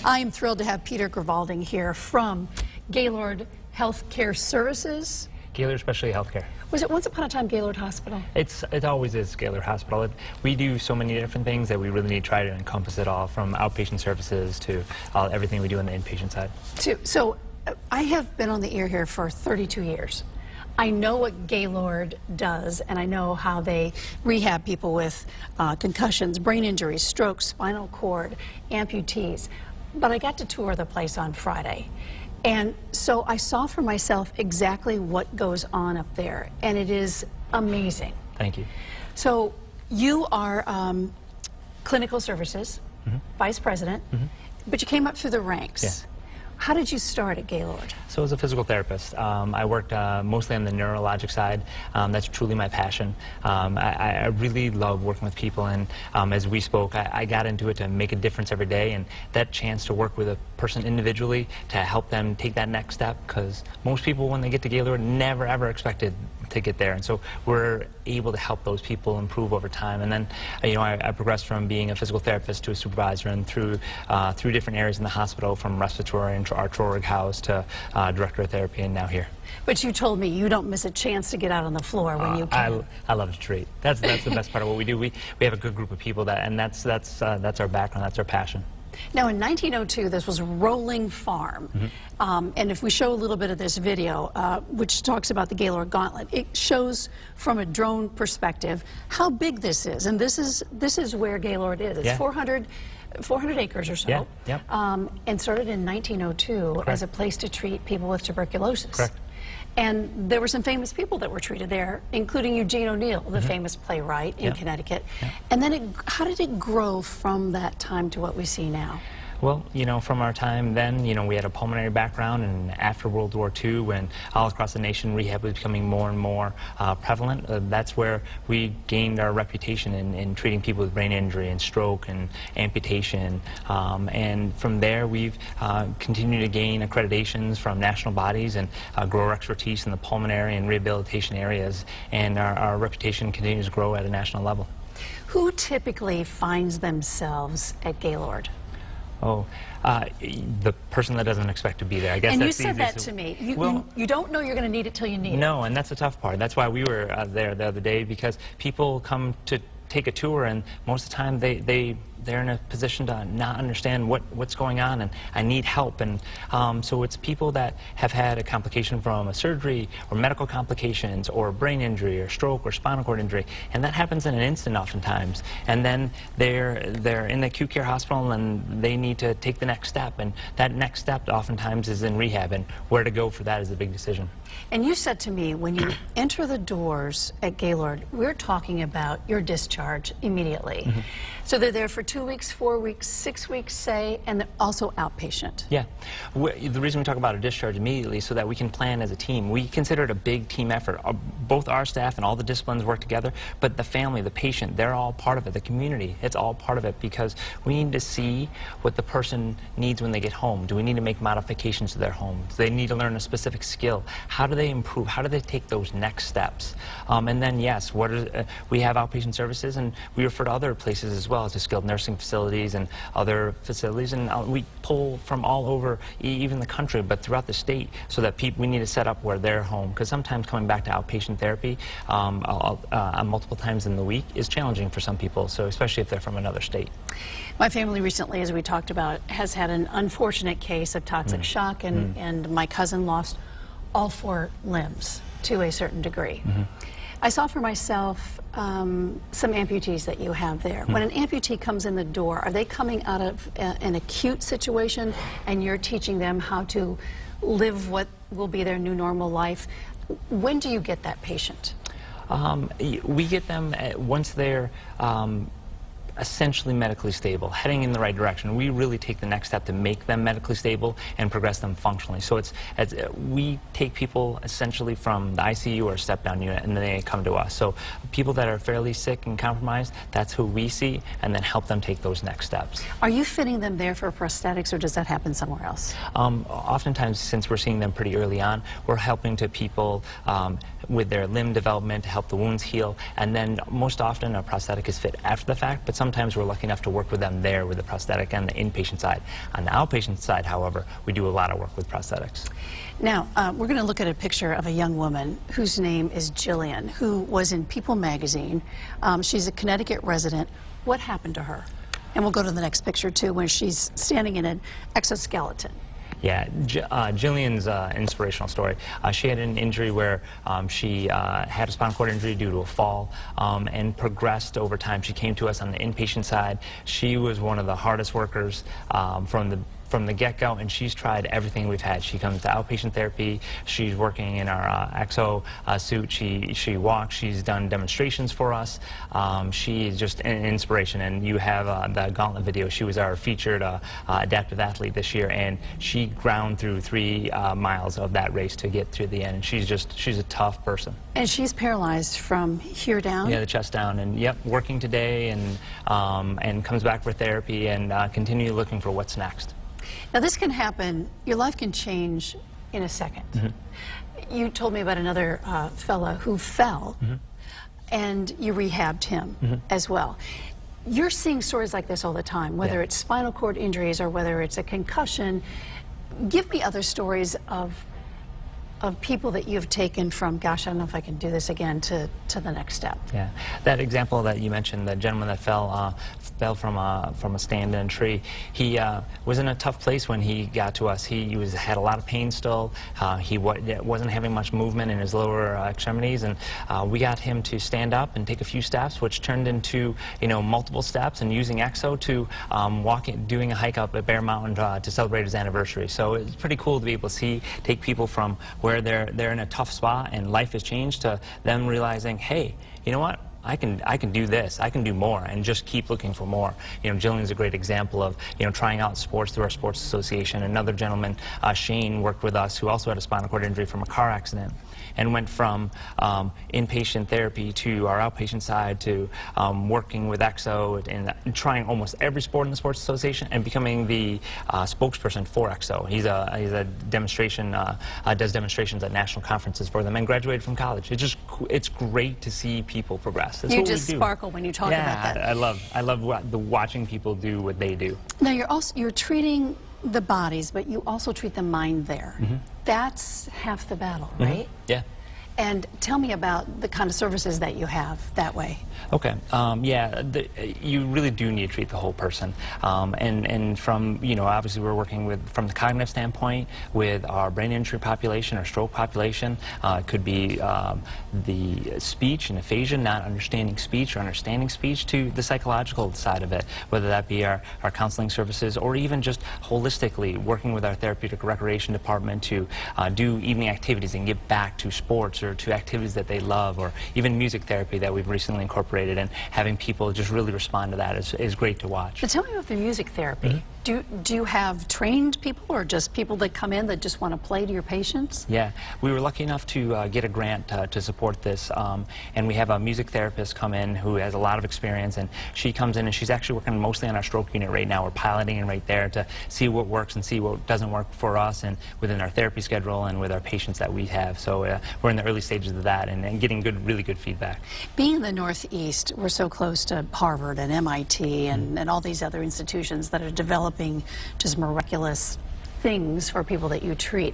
I am thrilled to have Peter Grevalding here from Gaylord Healthcare Services. Gaylord Specialty Healthcare. Was it once upon a time Gaylord Hospital? It always is Gaylord Hospital. We do so many different things that we really need to try to encompass it all, from outpatient services to everything we do on the inpatient side. So I have been on the air here for 32 years. I know what Gaylord does, and I know how they rehab people with concussions, brain injuries, strokes, spinal cord, amputees. But I got to tour the place on Friday. And so I saw for myself exactly what goes on up there, and it is amazing. Thank you. So you are clinical services, vice president, but you came up through the ranks. Yeah. How did you start at Gaylord? So as a physical therapist, I worked mostly on the neurologic side. That's truly my passion. I really love working with people, and as we spoke, I got into it to make a difference every day, and that chance to work with a person individually to help them take that next step, because most people when they get to Gaylord never ever expected to get there, and so we're able to help those people improve over time. And then I progressed from being a physical therapist to a supervisor, and through different areas in the hospital, from respiratory and our Trorig house to director of therapy, and now here. But you told me you don't miss a chance to get out on the floor when you can. I love to treat. That's the best part of what we do. We have a good group of people and that's our background, that's our passion. Now, in 1902, this was rolling farm. And if we show a little bit of this video, which talks about the Gaylord Gauntlet, it shows from a drone perspective how big this is. And this is where Gaylord is. It's 400 acres or so. Yeah. Yep. And started in 1902 Correct. as a place to treat people with tuberculosis. Correct. And there were some famous people that were treated there, including Eugene O'Neill, the famous playwright in Connecticut. And then how did it grow from that time to what we see now? Well, from our time then, we had a pulmonary background, and after World War II, when all across the nation rehab was becoming more and more prevalent, that's where we gained our reputation in treating people with brain injury and stroke and amputation. And from there, we've continued to gain accreditations from national bodies and grow our expertise in the pulmonary and rehabilitation areas, and our reputation continues to grow at a national level. Who typically finds themselves at Gaylord? Oh, the person that doesn't expect to be there. I guess. And that's you said that to me. You don't know you're going to need it till you need it. No, and that's the tough part. That's why we were there the other day, because people come to take a tour, and most of the time they're in a position to not understand what's going on, and I need help. And so it's people that have had a complication from a surgery or medical complications or brain injury or stroke or spinal cord injury, and that happens in an instant oftentimes. And then they're in the acute care hospital, and they need to take the next step, and that next step oftentimes is in rehab, and where to go for that is a big decision. And you said to me, when you enter the doors at Gaylord, we're talking about your discharge immediately. So they're there for 2 weeks, 4 weeks, 6 weeks, say, and they're also outpatient. Yeah. The reason we talk about a discharge immediately is so that we can plan as a team. We consider it a big team effort. Both our staff and all the disciplines work together, but the family, the patient, they're all part of it. The community, it's all part of it, because we need to see what the person needs when they get home. Do we need to make modifications to their home? Do they need to learn a specific skill? How do they improve? How do they take those next steps? And then, yes, we have outpatient services, and we refer to other places as well, to skilled nursing facilities and other facilities, and we pull from all over, even the country, but throughout the state, so that we need to set up where they're home, because sometimes coming back to outpatient therapy multiple times in the week is challenging for some people, so especially if they're from another state. My family recently, as we talked about, has had an unfortunate case of toxic shock, and my cousin lost all 4 limbs to a certain degree. I saw for myself some amputees that you have there. When an amputee comes in the door, are they coming out of an acute situation, and you're teaching them how to live what will be their new normal life? When do you get that patient? We get them once they're essentially medically stable, heading in the right direction. We really take the next step to make them medically stable and progress them functionally. So we take people essentially from the ICU or step-down unit, and then they come to us. So people that are fairly sick and compromised, that's who we see, and then help them take those next steps. Are you fitting them there for prosthetics, or does that happen somewhere else? Oftentimes, since we're seeing them pretty early on, we're helping to people with their limb development to help the wounds heal, and then most often a prosthetic is fit after the fact, but sometimes we're lucky enough to work with them there with the prosthetic and the inpatient side. On the outpatient side, however, we do a lot of work with prosthetics. Now, we're going to look at a picture of a young woman whose name is Jillian, who was in People magazine. She's a Connecticut resident. What happened to her? And we'll go to the next picture, too, when she's standing in an exoskeleton. Yeah, Jillian's inspirational story. She had an injury where she had a spinal cord injury due to a fall and progressed over time. She came to us on the inpatient side. She was one of the hardest workers from the get-go, and she's tried everything we've had. She comes to outpatient therapy. She's working in our exo suit. She walks. She's done demonstrations for us. She's just an inspiration. And you have the Gauntlet video. She was our featured adaptive athlete this year, and she ground through 3 miles of that race to get to the end. And she's a tough person. And she's paralyzed from here down? Yeah, the chest down. And yep, working today, and comes back for therapy and continue looking for what's next. Now, this can happen. Your life can change in a second. Mm-hmm. You told me about another fella who fell, mm-hmm. and you rehabbed him mm-hmm. as well. You're seeing stories like this all the time, whether it's spinal cord injuries or whether it's a concussion. Give me other stories of people that you've taken from, gosh, I don't know if I can do this again, to the next step. Yeah, that example that you mentioned, the gentleman that fell from a stand in a tree, he was in a tough place when he got to us. He had a lot of pain still. He wasn't having much movement in his lower extremities, and we got him to stand up and take a few steps, which turned into multiple steps, and using exo to doing a hike up at Bear Mountain to celebrate his anniversary. So it's pretty cool to be able to take people from where they're in a tough spot and life has changed to them realizing, hey, you know what? I can do this. I can do more, and just keep looking for more. Jillian's a great example of trying out sports through our sports association. Another gentleman, Shane, worked with us who also had a spinal cord injury from a car accident, and went from inpatient therapy to our outpatient side to working with EXO and trying almost every sport in the sports association and becoming the spokesperson for EXO. He's a demonstration, does demonstrations at national conferences for them, and graduated from college. It's great to see people progress. That's you just sparkle when you talk about that. I love watching people do what they do. Now you're treating the bodies, but you also treat the mind there. Mm-hmm. That's half the battle, mm-hmm. right? Yeah. And tell me about the kind of services that you have that way. Okay. You really do need to treat the whole person. And from, obviously we're working from the cognitive standpoint with our brain injury population or stroke population. It could be the speech and aphasia, not understanding speech or understanding speech, to the psychological side of it, whether that be our counseling services or even just holistically working with our therapeutic recreation department to do evening activities and get back to sports or to activities that they love, or even music therapy that we've recently incorporated, and having people just really respond to that is great to watch. So tell me about the music therapy. Mm-hmm. Do you have trained people or just people that come in that just want to play to your patients? Yeah, we were lucky enough to get a grant to support this, and we have a music therapist come in who has a lot of experience, and she comes in and she's actually working mostly on our stroke unit right now. We're piloting it right there to see what works and see what doesn't work for us and within our therapy schedule and with our patients that we have. So we're in the early stages of that and getting really good feedback. Being in the Northeast, we're so close to Harvard and MIT and all these other institutions that are developing just miraculous things for people that you treat.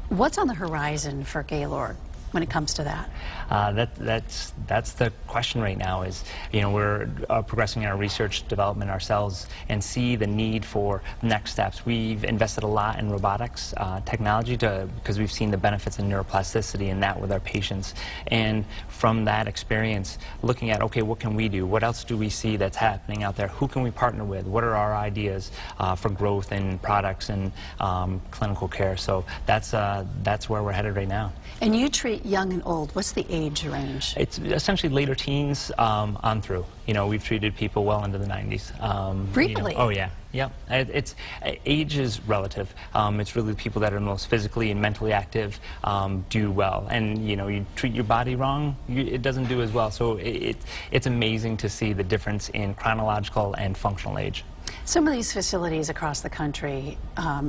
What's on the horizon for Gaylord when it comes to that? That's the question right now. Is we're progressing in our research development ourselves and see the need for next steps. We've invested a lot in robotics technology because we've seen the benefits in neuroplasticity and that with our patients. And from that experience, looking at, okay, what can we do? What else do we see that's happening out there? Who can we partner with? What are our ideas for growth in products and clinical care? So that's where we're headed right now. And you treat young and old. What's the age range? It's essentially later teens on through. We've treated people well into the 90s. Really? Oh yeah. Yeah. Age is relative. It's really the people that are most physically and mentally active do well. And you treat your body wrong, it doesn't do as well. So it's amazing to see the difference in chronological and functional age. Some of these facilities across the country,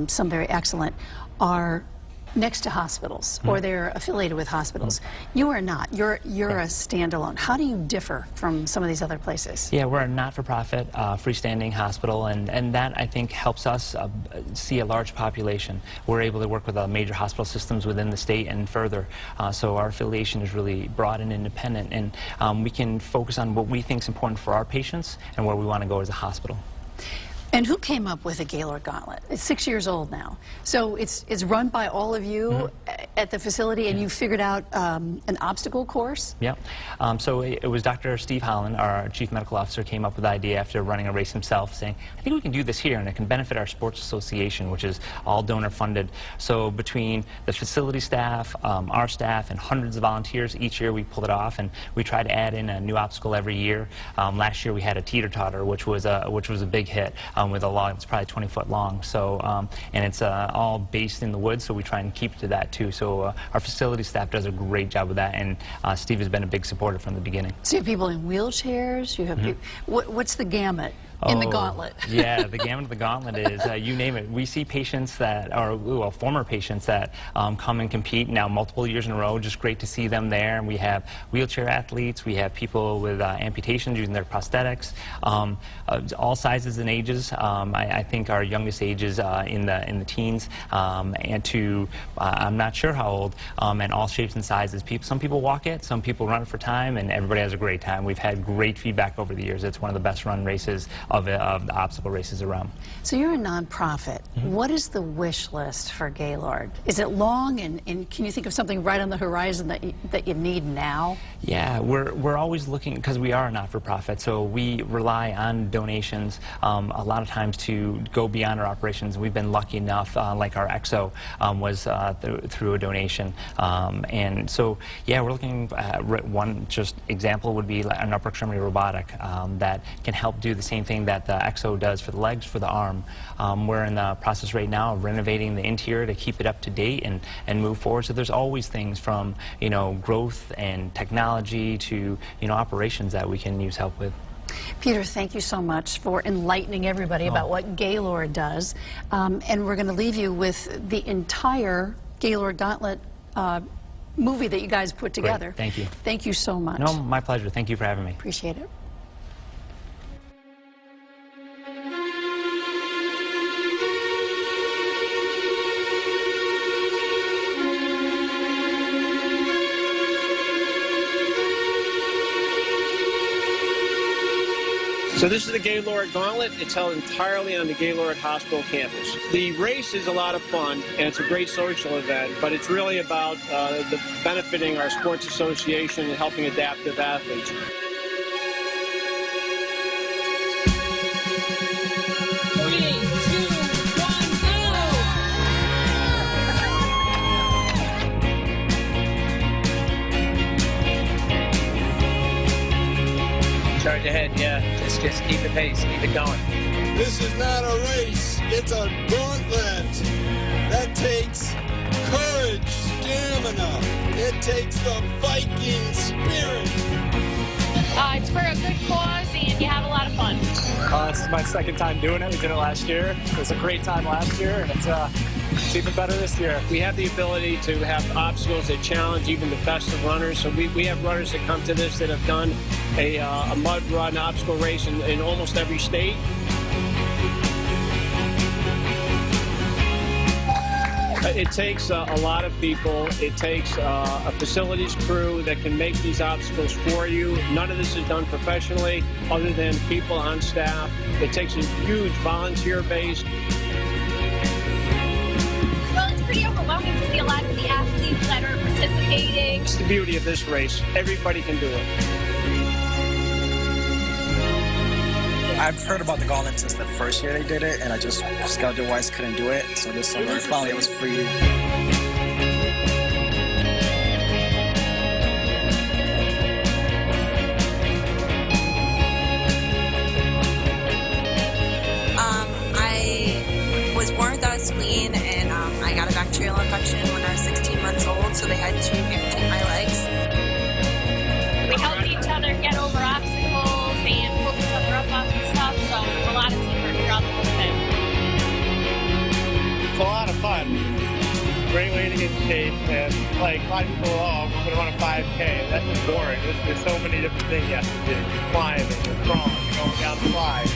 some very excellent, are next to hospitals or they're affiliated with hospitals. You are not. You're a standalone. How do you differ from some of these other places? Yeah, we're a not-for-profit freestanding hospital, and that, I think, helps us see a large population. We're able to work with major hospital systems within the state and further, so our affiliation is really broad and independent, and we can focus on what we think is important for our patients and where we want to go as a hospital. And who came up with a Gaylord Gauntlet? It's 6 years old now. So it's run by all of you at the facility, and you figured out an obstacle course? Yep. So it was Dr. Steve Holland, our chief medical officer, came up with the idea after running a race himself, saying, I think we can do this here, and it can benefit our sports association, which is all donor funded. So between the facility staff, our staff, and hundreds of volunteers, each year we pull it off, and we try to add in a new obstacle every year. Last year we had a teeter-totter, which was a big hit. With a log that's probably 20 foot long. So, and it's all based in the woods, so we try and keep to that too. So our facility staff does a great job with that, and Steve has been a big supporter from the beginning. So you have people in wheelchairs, you have what's the gamut? In the gauntlet. Yeah, the gamut of the gauntlet is, you name it. We see patients that are, well, former patients that come and compete now multiple years in a row. Just great to see them there. And we have wheelchair athletes. We have people with amputations using their prosthetics. All sizes and ages. I think our youngest age is in the teens, and to I'm not sure how old. And all shapes and sizes. Some people walk it, some people run it for time, and everybody has a great time. We've had great feedback over the years. It's one of the best run races of the obstacle races around. So you're a nonprofit. What is the wish list for Gaylord? Is it long, and can you think of something right on the horizon that you need now? Yeah, we're always looking, because we are a not-for-profit, so we rely on donations a lot of times to go beyond our operations. We've been lucky enough, like our EXO was through a donation, and so yeah, we're looking at one just example would be an upper extremity robotic that can help do the same thing that the EXO does for the legs, for the arm. We're in the process right now of renovating the interior to keep it up to date and move forward. So there's always things from, you know, growth and technology to, you know, operations that we can use help with. Peter, thank you so much for enlightening everybody about what Gaylord does. And we're going to leave you with the entire Gaylord Gauntlet movie that you guys put together. Great. Thank you. Thank you so much. No, my pleasure. Thank you for having me. Appreciate it. So this is the Gaylord Gauntlet. It's held entirely on the Gaylord Hospital campus. The race is a lot of fun, and it's a great social event, but it's really about benefiting our sports association and helping adaptive athletes. Charge ahead, yeah. Just keep the pace, keep it going. This is not a race, it's a gauntlet. That takes courage, stamina. It takes the Viking spirit. It's for a good cause, and you have a lot of fun. This is my second time doing it. We did it last year. It was a great time last year, and it's even better this year. We have the ability to have obstacles that challenge even the best of runners. So we have runners that come to this that have done a mud run obstacle race in almost every state. It takes a lot of people. It takes a facilities crew that can make these obstacles for you. None of this is done professionally other than people on staff. It takes a huge volunteer base. Well, it's pretty overwhelming to see a lot of the athletes that are participating. It's the beauty of this race. Everybody can do it. I've heard about the Gauntlet since the first year they did it, and I just schedule-wise couldn't do it. So this summer, finally, it was free. I was born without a spleen, and I got a bacterial infection when I was 16 months old, so they had to amputate my legs. We help each other get over obstacles and pull each other up off and stuff, so it's a lot of teamwork throughout the whole thing. It's a lot of fun. Great way shape, and like a lot of people, oh, I'm going to run a 5K. That's just boring. There's so many different things you have to do. You're climbing, you're crawling, you're going down the slide.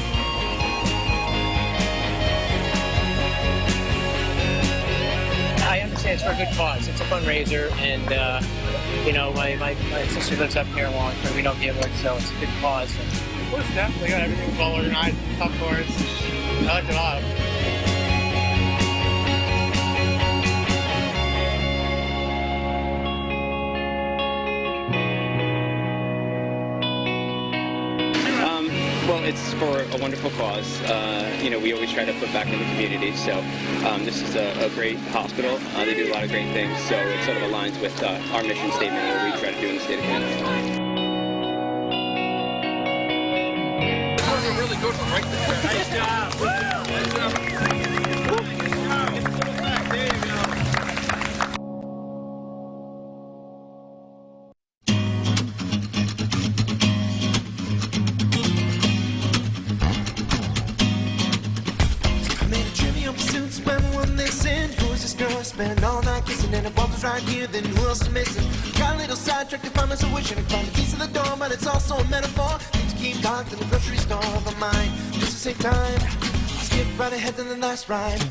I understand it's for a good cause. It's a fundraiser, and you know, my sister lives up here in Wallingford. We know Gaylord, so it's a good cause. Well, it's definitely got everything well organized, tough course. I liked it a lot. Well, it's for a wonderful cause. You know, we always try to put back in the community, so this is a great hospital. They do a lot of great things, so it sort of aligns with our mission statement and what we try to do in the state of Connecticut. Really good one right there. Nice job. Nice job. There you go. Spend all night kissing and the bump is right here, then who else is missing? Got a little sidetracked if I'm so wishing to find the keys to the door, but it's also a metaphor. Need to keep locked in the grocery store of my mind. Just to save time, I'll skip right ahead to the last ride.